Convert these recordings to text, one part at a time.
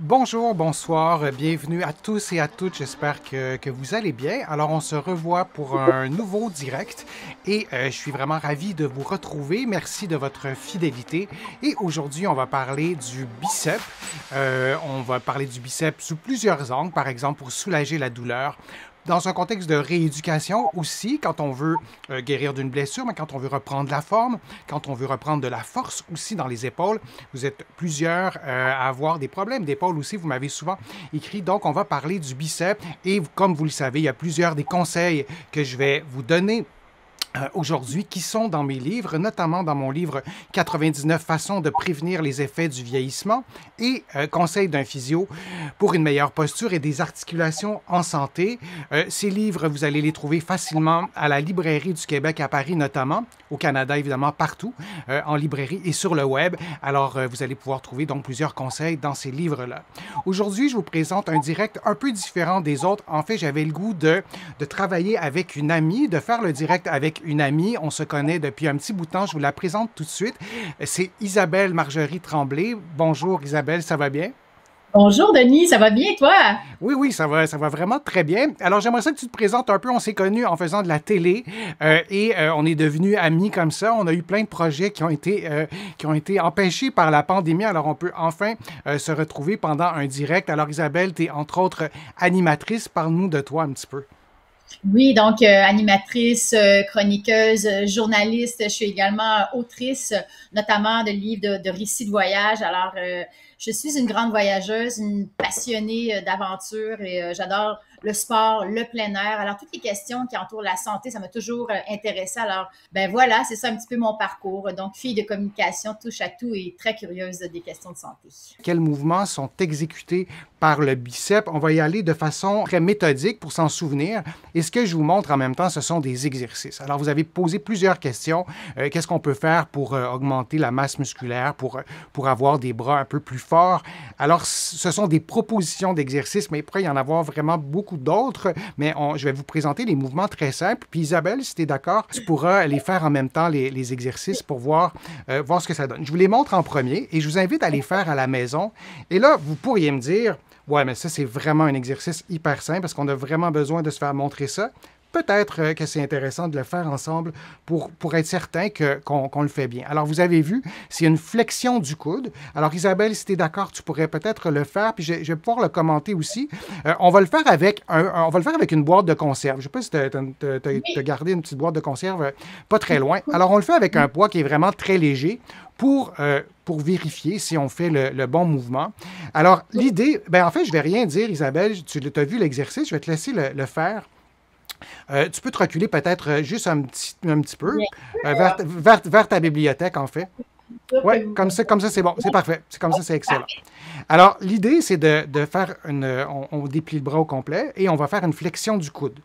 Bonjour, bonsoir, bienvenue à tous et à toutes, j'espère que vous allez bien. Alors on se revoit pour un nouveau direct et je suis vraiment ravi de vous retrouver, merci de votre fidélité. Et aujourd'hui on va parler du biceps, on va parler du biceps sous plusieurs angles, par exemple pour soulager la douleur. Dans un contexte de rééducation aussi, quand on veut guérir d'une blessure, mais quand on veut reprendre la forme, quand on veut reprendre de la force aussi dans les épaules. Vous êtes plusieurs à avoir des problèmes d'épaule aussi, vous m'avez souvent écrit. Donc, on va parler du biceps et comme vous le savez, il y a plusieurs des conseils que je vais vous donner aujourd'hui, qui sont dans mes livres, notamment dans mon livre 99 façons de prévenir les effets du vieillissement et conseils d'un physio pour une meilleure posture et des articulations en santé. Ces livres, vous allez les trouver facilement à la Librairie du Québec à Paris notamment, au Canada évidemment partout, en librairie et sur le web. Alors, vous allez pouvoir trouver donc plusieurs conseils dans ces livres-là. Aujourd'hui, je vous présente un direct un peu différent des autres. En fait, j'avais le goût de travailler avec une amie, de faire le direct avec une amie. On se connaît depuis un petit bout de temps. Je vous la présente tout de suite. C'est Isabelle Marjorie Tremblay. Bonjour Isabelle, ça va bien? Bonjour Denis, ça va bien toi? Oui, oui, ça va vraiment très bien. Alors, j'aimerais ça que tu te présentes un peu. On s'est connus en faisant de la télé et on est devenus amis comme ça. On a eu plein de projets qui ont été empêchés par la pandémie. Alors, on peut enfin se retrouver pendant un direct. Alors, Isabelle, tu es entre autres animatrice. Parle-nous de toi un petit peu. Oui, donc animatrice, chroniqueuse, journaliste. Je suis également autrice, notamment de livres de récits de voyage. Alors, je suis une grande voyageuse, une passionnée d'aventure et j'adore le sport, le plein air. Alors, toutes les questions qui entourent la santé, ça m'a toujours intéressée. Alors, ben voilà, c'est ça un petit peu mon parcours. Donc, fille de communication, touche à tout et très curieuse des questions de santé. Quels mouvements sont exécutés par le biceps? On va y aller de façon très méthodique pour s'en souvenir. Et ce que je vous montre en même temps, ce sont des exercices. Alors, vous avez posé plusieurs questions. Qu'est-ce qu'on peut faire pour augmenter la masse musculaire, pour avoir des bras un peu plus forts? Alors, ce sont des propositions d'exercices, mais il pourrait y en avoir vraiment beaucoup d'autres. Mais je vais vous présenter les mouvements très simples. Puis Isabelle, si tu es d'accord, tu pourras les faire en même temps, les exercices, pour voir ce que ça donne. Je vous les montre en premier et je vous invite à les faire à la maison. Et là, vous pourriez me dire, ouais, mais ça, c'est vraiment un exercice hyper simple parce qu'on a vraiment besoin de se faire montrer ça. Peut-être que c'est intéressant de le faire ensemble pour être certain qu'on le fait bien. Alors, vous avez vu, c'est une flexion du coude. Alors, Isabelle, si tu es d'accord, tu pourrais peut-être le faire, puis je vais pouvoir le commenter aussi. On va le faire avec on va le faire avec une boîte de conserve. Je ne sais pas si tu as gardé une petite boîte de conserve pas très loin. Alors, on le fait avec un poids qui est vraiment très léger pour vérifier si on fait le bon mouvement. Alors, l'idée, ben en fait, je ne vais rien dire, Isabelle. Tu as vu l'exercice, je vais te laisser le faire. Tu peux te reculer peut-être juste un petit peu vers ta bibliothèque, en fait. Oui, comme ça c'est bon, c'est parfait. C'est comme ça, c'est excellent. Alors, l'idée, c'est de faire on déplie le bras au complet et on va faire une flexion du coude.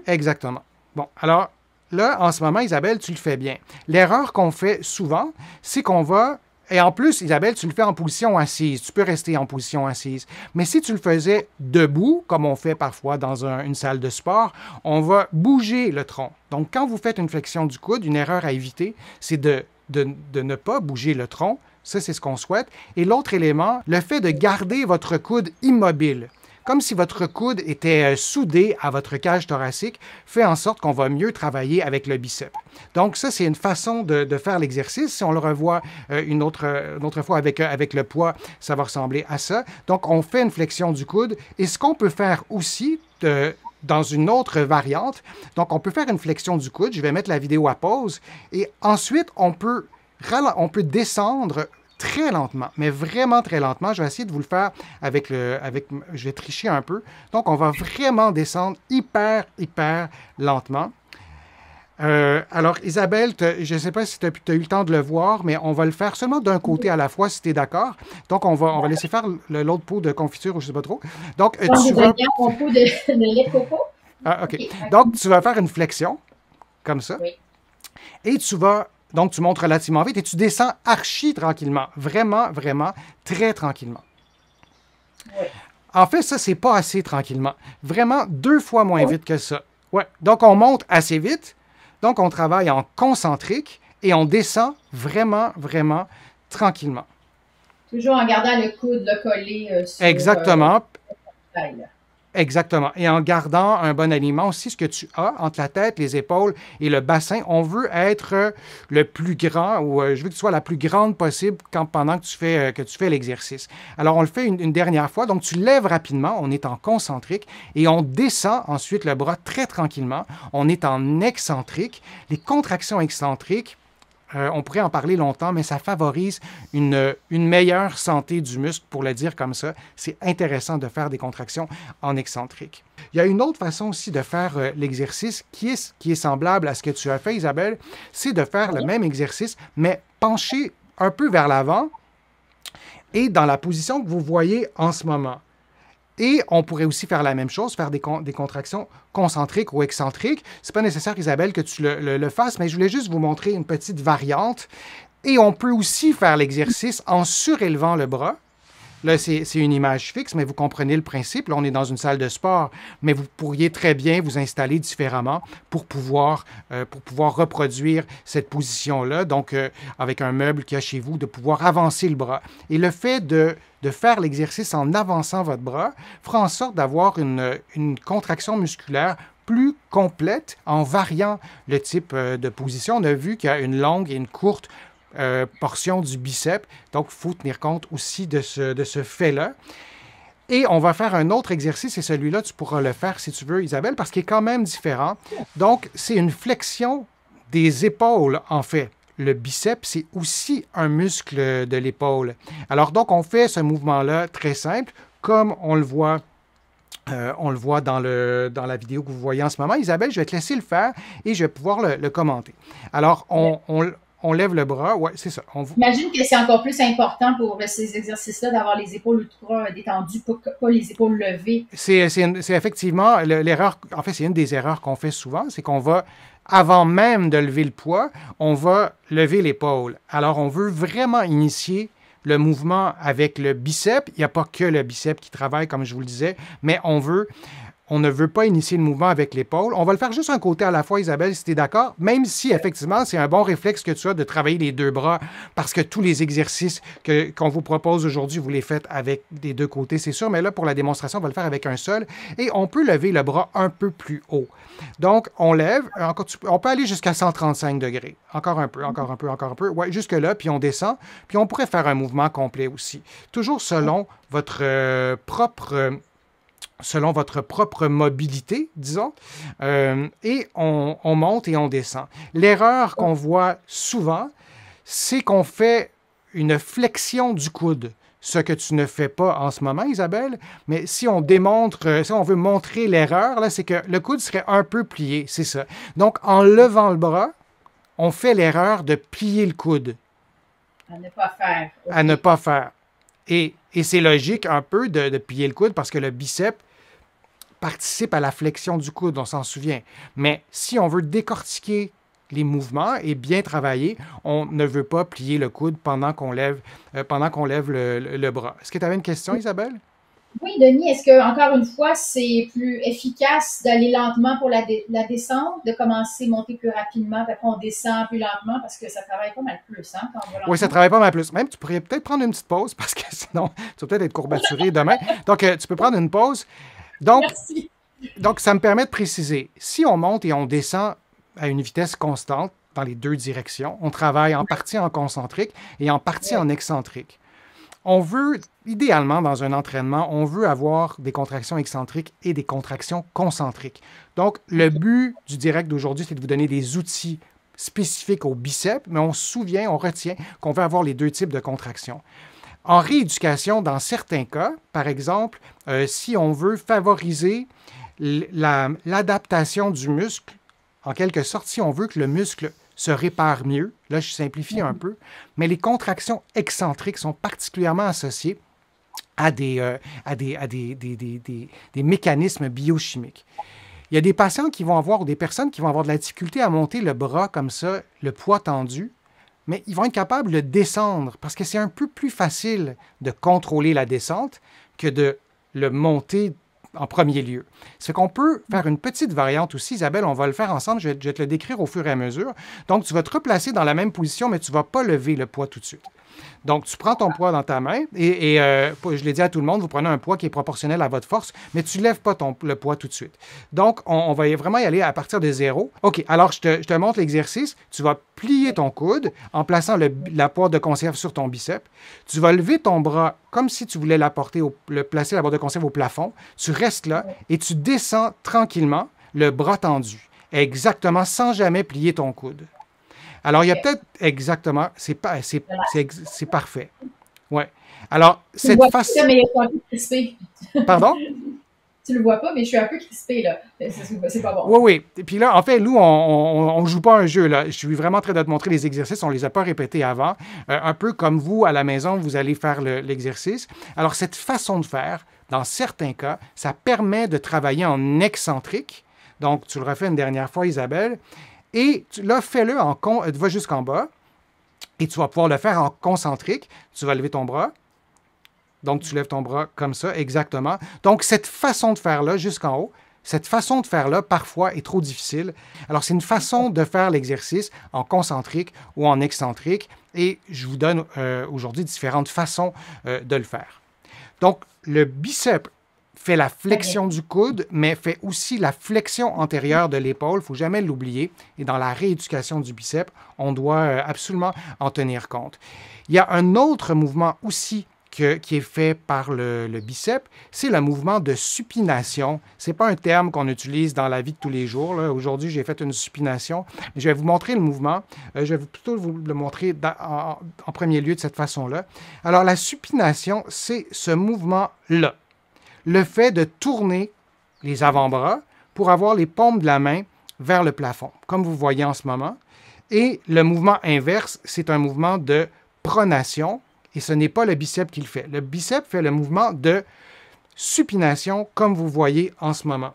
Exactement. Bon, alors, là, en ce moment, Isabelle, tu le fais bien. L'erreur qu'on fait souvent, c'est qu'on va. Et en plus, Isabelle, tu le fais en position assise. Tu peux rester en position assise. Mais si tu le faisais debout, comme on fait parfois dans une salle de sport, on va bouger le tronc. Donc, quand vous faites une flexion du coude, une erreur à éviter, c'est de ne pas bouger le tronc. Ça, c'est ce qu'on souhaite. Et l'autre élément, le fait de garder votre coude immobile, comme si votre coude était soudé à votre cage thoracique, fait en sorte qu'on va mieux travailler avec le biceps. Donc ça, c'est une façon de faire l'exercice. Si on le revoit une autre fois avec le poids, ça va ressembler à ça. Donc on fait une flexion du coude. Et ce qu'on peut faire aussi dans une autre variante, donc on peut faire une flexion du coude. Je vais mettre la vidéo à pause. Et ensuite, on peut descendre très lentement, mais vraiment très lentement. Je vais essayer de vous le faire je vais tricher un peu. Donc, on va vraiment descendre hyper lentement. Alors, Isabelle, je ne sais pas si tu as eu le temps de le voir, mais on va le faire seulement d'un côté à la fois, si tu es d'accord. Donc, on va laisser faire l'autre pot de confiture, ou je ne sais pas trop. Donc, Donc, tu je vas... regarde mon pot de lait de coco. Ah, OK. OK. Donc, tu vas faire une flexion, comme ça. Oui. Et donc, tu montes relativement vite et tu descends archi tranquillement. Vraiment, très tranquillement. Oui. En fait, ça, c'est pas assez tranquillement. Vraiment 2 fois moins vite que ça. Ouais. Donc, on monte assez vite. Donc, on travaille en concentrique et on descend vraiment tranquillement. Toujours en gardant le coude là, collé sur Exactement. la taille. Exactement. Et en gardant un bon alignement aussi, ce que tu as entre la tête, les épaules et le bassin, on veut être le plus grand ou je veux que tu sois la plus grande possible pendant que tu fais l'exercice. Alors, on le fait une dernière fois. Donc, tu lèves rapidement, on est en concentrique et on descend ensuite le bras très tranquillement. On est en excentrique. Les contractions excentriques, on pourrait en parler longtemps, mais ça favorise une meilleure santé du muscle, pour le dire comme ça. C'est intéressant de faire des contractions en excentrique. Il y a une autre façon aussi de faire l'exercice qui est semblable à ce que tu as fait, Isabelle, c'est de faire le même exercice, mais penché un peu vers l'avant et dans la position que vous voyez en ce moment. Et on pourrait aussi faire la même chose, faire des contractions concentriques ou excentriques. Ce n'est pas nécessaire, Isabelle, que tu le fasses, mais je voulais juste vous montrer une petite variante. Et on peut aussi faire l'exercice en surélevant le bras. Là, c'est une image fixe, mais vous comprenez le principe. Là, on est dans une salle de sport, mais vous pourriez très bien vous installer différemment pour pouvoir reproduire cette position-là. Donc, avec un meuble qu'il y a chez vous, de pouvoir avancer le bras. Et le fait de faire l'exercice en avançant votre bras fera en sorte d'avoir une contraction musculaire plus complète en variant le type de position. On a vu qu'il y a une longue et une courte portion du biceps. Donc, il faut tenir compte aussi de ce fait-là. Et on va faire un autre exercice, et celui-là, tu pourras le faire si tu veux, Isabelle, parce qu'il est quand même différent. Donc, c'est une flexion des épaules, en fait. Le biceps, c'est aussi un muscle de l'épaule. Alors, donc, on fait ce mouvement-là très simple, comme on le voit dans la vidéo que vous voyez en ce moment. Isabelle, je vais te laisser le faire et je vais pouvoir le commenter. Alors, on lève le bras. Oui, c'est ça. J'imagine que c'est encore plus important pour ces exercices-là d'avoir les épaules ultra détendues, pas les épaules levées. C'est effectivement l'erreur. En fait, c'est une des erreurs qu'on fait souvent, c'est qu'on va, avant même de lever le poids, on va lever l'épaule. Alors, on veut vraiment initier le mouvement avec le biceps. Il n'y a pas que le biceps qui travaille, comme je vous le disais, mais on ne veut pas initier le mouvement avec l'épaule. On va le faire juste un côté à la fois, Isabelle, si tu es d'accord, même si, effectivement, c'est un bon réflexe que tu as de travailler les deux bras, parce que tous les exercices qu'on vous propose aujourd'hui, vous les faites avec les deux côtés, c'est sûr, mais là, pour la démonstration, on va le faire avec un seul, et on peut lever le bras un peu plus haut. Donc, on lève, on peut aller jusqu'à 135 degrés. Encore un peu, encore un peu, encore un peu. Ouais, jusque-là, puis on descend, puis on pourrait faire un mouvement complet aussi. Toujours selon votre propre mobilité, disons, et on monte et on descend. L'erreur qu'on voit souvent, c'est qu'on fait une flexion du coude, ce que tu ne fais pas en ce moment, Isabelle, mais si on veut montrer l'erreur, là, c'est que le coude serait un peu plié, c'est ça. Donc, en levant le bras, on fait l'erreur de plier le coude. À ne pas faire. Okay. À ne pas faire. Et c'est logique un peu de plier le coude parce que le biceps participe à la flexion du coude, on s'en souvient. Mais si on veut décortiquer les mouvements et bien travailler, on ne veut pas plier le coude pendant qu'on lève le bras. Est-ce que tu avais une question, Isabelle? Oui, Denis, est-ce que, encore une fois, c'est plus efficace d'aller lentement pour la descente, de commencer à monter plus rapidement, puis après on descend plus lentement, parce que ça travaille pas mal plus, hein, quand on va lentement? Oui, ça travaille pas mal plus. Même, tu pourrais peut-être prendre une petite pause, parce que sinon, tu vas peut-être être courbaturé demain. Donc, tu peux prendre une pause. Merci. Donc, ça me permet de préciser, si on monte et on descend à une vitesse constante dans les deux directions, on travaille en partie en concentrique et en partie en excentrique. On veut, idéalement, dans un entraînement, on veut avoir des contractions excentriques et des contractions concentriques. Donc, le but du direct d'aujourd'hui, c'est de vous donner des outils spécifiques au biceps, mais on se souvient, on retient qu'on veut avoir les deux types de contractions. En rééducation, dans certains cas, par exemple, si on veut favoriser l'adaptation du muscle, en quelque sorte, si on veut que le muscle se répare mieux, là je simplifie un peu, mais les contractions excentriques sont particulièrement associées à des mécanismes biochimiques. Il y a des patients qui vont avoir, ou des personnes qui vont avoir de la difficulté à monter le bras comme ça, le poids tendu, mais ils vont être capables de descendre parce que c'est un peu plus facile de contrôler la descente que de le monter en premier lieu. Ça fait qu'on peut faire une petite variante aussi. Isabelle, on va le faire ensemble. Je vais te le décrire au fur et à mesure. Donc, tu vas te replacer dans la même position, mais tu ne vas pas lever le poids tout de suite. Donc, tu prends ton poids dans ta main et je l'ai dit à tout le monde, vous prenez un poids qui est proportionnel à votre force, mais tu ne lèves pas le poids tout de suite. Donc, on va vraiment y aller à partir de 0. OK, alors je te montre l'exercice. Tu vas plier ton coude en plaçant la boîte de conserve sur ton biceps. Tu vas lever ton bras comme si tu voulais placer la boîte de conserve au plafond. Tu restes là et tu descends tranquillement, le bras tendu. Exactement, sans jamais plier ton coude. Alors, il y a peut-être exactement, c'est parfait. Ouais. Alors, cette façon. Mais il est un peu crispé. Pardon? Tu le vois pas, mais je suis un peu crispé, là. C'est pas bon. Oui, oui. Et puis là, en fait, nous, on ne joue pas un jeu, là. Je suis vraiment en train de te montrer les exercices. On ne les a pas répétés avant. Un peu comme vous, à la maison, vous allez faire l'exercice. Alors, cette façon de faire, dans certains cas, ça permet de travailler en excentrique. Donc, tu le refais une dernière fois, Isabelle. Et là, fais-le va jusqu'en bas et tu vas pouvoir le faire en concentrique. Tu vas lever ton bras. Donc, tu lèves ton bras comme ça, exactement. Donc, cette façon de faire-là jusqu'en haut, cette façon de faire-là, parfois, est trop difficile. Alors, c'est une façon de faire l'exercice en concentrique ou en excentrique. Et je vous donne aujourd'hui différentes façons de le faire. Donc, le biceps fait la flexion du coude, mais fait aussi la flexion antérieure de l'épaule. Il ne faut jamais l'oublier. Et dans la rééducation du biceps, on doit absolument en tenir compte. Il y a un autre mouvement aussi qui est fait par le biceps, c'est le mouvement de supination. Ce n'est pas un terme qu'on utilise dans la vie de tous les jours. Aujourd'hui, j'ai fait une supination. Je vais vous montrer le mouvement. Je vais plutôt vous le montrer en premier lieu de cette façon-là. Alors, la supination, c'est ce mouvement-là. Le fait de tourner les avant-bras pour avoir les paumes de la main vers le plafond, comme vous voyez en ce moment. Et le mouvement inverse, c'est un mouvement de pronation, et ce n'est pas le biceps qui le fait. Le biceps fait le mouvement de supination, comme vous voyez en ce moment.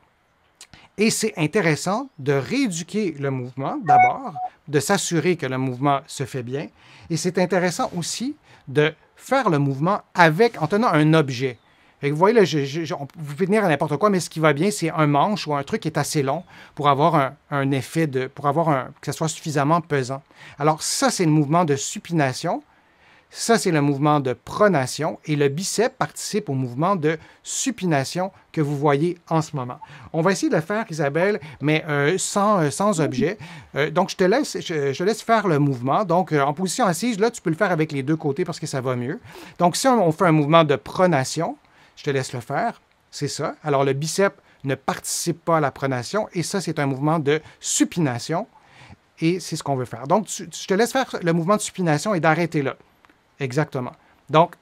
Et c'est intéressant de rééduquer le mouvement d'abord, de s'assurer que le mouvement se fait bien. Et c'est intéressant aussi de faire le mouvement en tenant un objet. Vous voyez, là, vous pouvez tenir à n'importe quoi, mais ce qui va bien, c'est un manche ou un truc qui est assez long pour avoir un effet que ça soit suffisamment pesant. Alors, ça, c'est le mouvement de supination. Ça, c'est le mouvement de pronation. Et le biceps participe au mouvement de supination que vous voyez en ce moment. On va essayer de le faire, Isabelle, mais sans objet. Donc, je te laisse faire le mouvement. Donc, en position assise, là, tu peux le faire avec les deux côtés parce que ça va mieux. Donc, si on fait un mouvement de pronation, je te laisse le faire. C'est ça. Alors, le biceps ne participe pas à la pronation. Et ça, c'est un mouvement de supination. Et c'est ce qu'on veut faire. Donc, je te laisse faire le mouvement de supination et d'arrêter là. Exactement. Donc,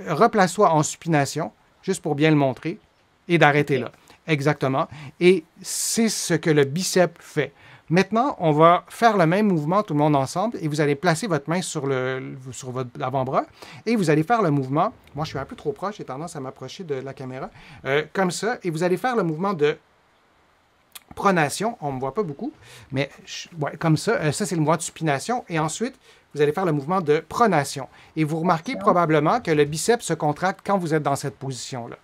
replace-toi en supination, juste pour bien le montrer, et d'arrêter là. Exactement. Et c'est ce que le biceps fait. Maintenant, on va faire le même mouvement, tout le monde ensemble, et vous allez placer votre main sur votre avant-bras, et vous allez faire le mouvement. Moi, je suis un peu trop proche, j'ai tendance à m'approcher de la caméra. Comme ça, et vous allez faire le mouvement de pronation. On ne me voit pas beaucoup, mais comme ça. Ça, c'est le mouvement de supination. Et ensuite, vous allez faire le mouvement de pronation. Et vous remarquez probablement que le biceps se contracte quand vous êtes dans cette position-là.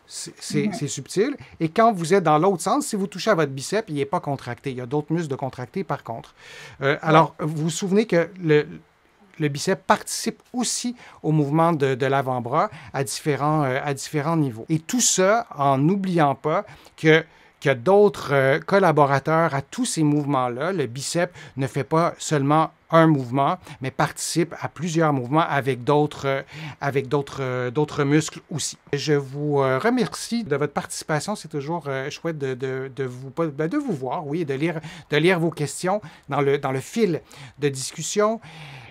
C'est subtil. Et quand vous êtes dans l'autre sens, si vous touchez à votre biceps, il n'est pas contracté. Il y a d'autres muscles de contracter, par contre. Alors, vous vous souvenez que le biceps participe aussi au mouvement de l'avant-bras à différents niveaux. Et tout ça en n'oubliant pas qu'il y a d'autres collaborateurs à tous ces mouvements-là. Le biceps ne fait pas seulement un mouvement, mais participe à plusieurs mouvements avec d'autres muscles aussi. Je vous remercie de votre participation. C'est toujours chouette de vous voir, oui, et de lire vos questions dans le fil de discussion.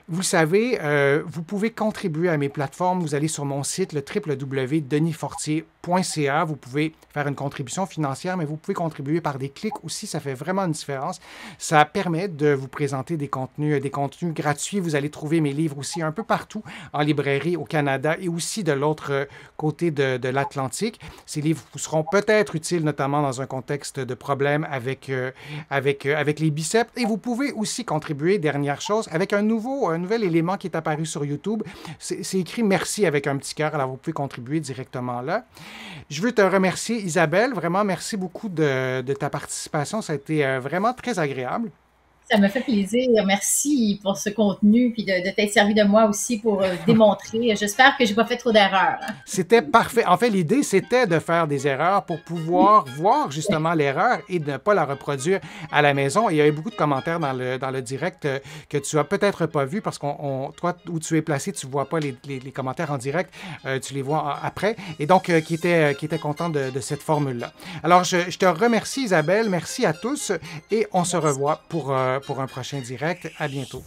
Vous savez, vous pouvez contribuer à mes plateformes. Vous allez sur mon site, le www.denisfortier.ca. Vous pouvez faire une contribution financière, mais vous pouvez contribuer par des clics aussi. Ça fait vraiment une différence. Ça permet de vous présenter des contenus gratuits. Vous allez trouver mes livres aussi un peu partout en librairie au Canada et aussi de l'autre côté de l'Atlantique. Ces livres vous seront peut-être utiles, notamment dans un contexte de problème avec les biceps. Et vous pouvez aussi contribuer, dernière chose, avec un nouvel élément qui est apparu sur YouTube. C'est écrit « Merci » avec un petit cœur. Alors, vous pouvez contribuer directement là. Je veux te remercier, Isabelle. Vraiment, merci beaucoup de ta participation. Ça a été vraiment très agréable. Ça me fait plaisir. Merci pour ce contenu, puis de t'être servi de moi aussi pour démontrer. J'espère que j'ai pas fait trop d'erreurs, hein. C'était parfait. En fait, l'idée, c'était de faire des erreurs pour pouvoir voir justement l'erreur et de ne pas la reproduire à la maison. Et il y avait beaucoup de commentaires dans le direct que tu as peut-être pas vu parce toi, où tu es placé, tu vois pas les commentaires en direct, tu les vois après. Et donc, qui était content de cette formule-là. Alors, je te remercie, Isabelle. Merci à tous et on se revoit pour un prochain direct. À bientôt.